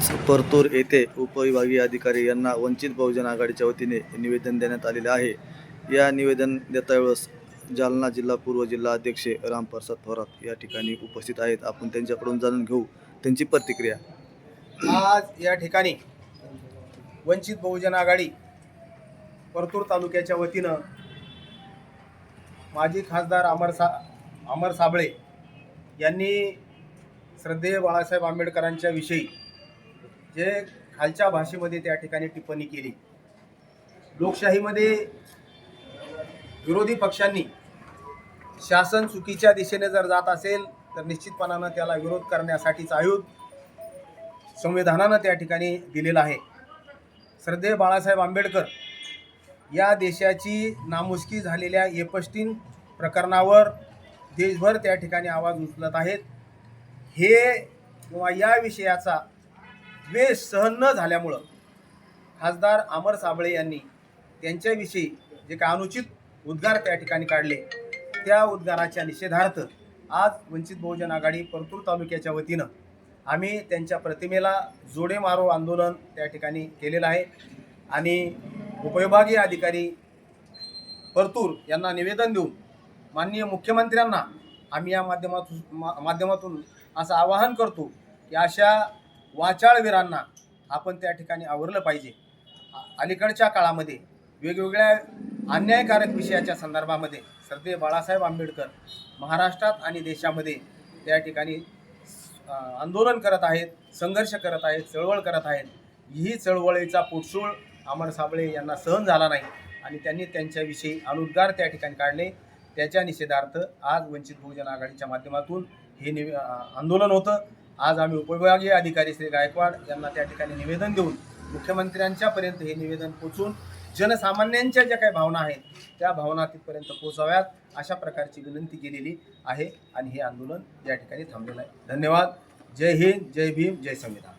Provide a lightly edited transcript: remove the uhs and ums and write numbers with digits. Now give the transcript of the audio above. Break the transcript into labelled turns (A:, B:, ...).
A: आज परतूर येथे उपविभागीय अधिकारी यांना वंचित बहुजन आघाडीच्या वतीने निवेदन देण्यात आलेले आहे। या निवेदन देतावेळेस जालना जिल्हा पूर्व जिल्हा अध्यक्ष रामप्रसाद थोरात या ठिकाणी उपस्थित आहेत। आपण त्यांच्याकडून जाणून घेऊ त्यांची प्रतिक्रिया।
B: आज या ठिकाणी वंचित बहुजन आघाडी परतूर तालुक्याच्या वतीनं माजी खासदार अमर साबळे यांनी श्रद्धेय बाळासाहेब आंबेडकरांच्या विषयी जे खालच्या भाषेमध्ये त्या ठिकाणी टिप्पणी केली। लोकशाहीमध्ये विरोधी पक्षांनी शासन चुकीच्या दिशेने जर जात असेल तर निश्चितपणानं त्याला विरोध करण्यासाठीच आयुध संविधानानं त्या ठिकाणी दिलेलं आहे। श्रद्धेय बाळासाहेब आंबेडकर या देशाची नामुष्की झालेल्या एपस्टीन प्रकरणावर देशभर त्या ठिकाणी आवाज उचलत आहेत। हे किंवा या विषयाचा द्वेष सहन न झाल्यामुळं खासदार अमर साबळे यांनी त्यांच्याविषयी जे काही अनुचित उद्गार त्या ठिकाणी काढले, त्या उद्गाराच्या निषेधार्थ आज वंचित बहुजन आघाडी परतूर तालुक्याच्या वतीनं आम्ही त्यांच्या प्रतिमेला जोडे मारो आंदोलन त्या ठिकाणी केलेलं आहे आणि उपविभागीय अधिकारी परतूर यांना निवेदन देऊन माननीय मुख्यमंत्र्यांना आम्ही या माध्यमातून असं आवाहन करतो की अशा वाचाळवीरांना आपण त्या ठिकाणी आवरलं पाहिजे। अलीकडच्या काळामध्ये वेगवेगळ्या अन्यायकारक विषयाच्या संदर्भामध्ये श्रद्धेय बाळासाहेब आंबेडकर महाराष्ट्रात आणि देशामध्ये त्या ठिकाणी आंदोलन करत आहेत, संघर्ष करत आहेत, चळवळ करत आहेत। ही चळवळीचा पोटसूळ अमर साबळे यांना सहन झाला नाही आणि त्यांनी त्यांच्याविषयी अनुद्गार त्या ठिकाणी काढले। त्याच्या निषेधार्थ आज वंचित बहुजन आघाडीच्या माध्यमातून हे आंदोलन होतं। आज आम्ही उपविभागीय अधिकारी श्री गायकवाड यांना त्या ठिकाणी निवेदन देऊन मुख्यमंत्र्यांच्यापर्यंत हे निवेदन पोचून जनसामान्यांच्या ज्या काही भावना आहेत त्या भावना तिथपर्यंत पोहोचाव्यात अशा प्रकारची विनंती केलेली आहे आणि हे आंदोलन या ठिकाणी थांबलेलं आहे। धन्यवाद। जय हिंद, जय भीम, जय संविधान।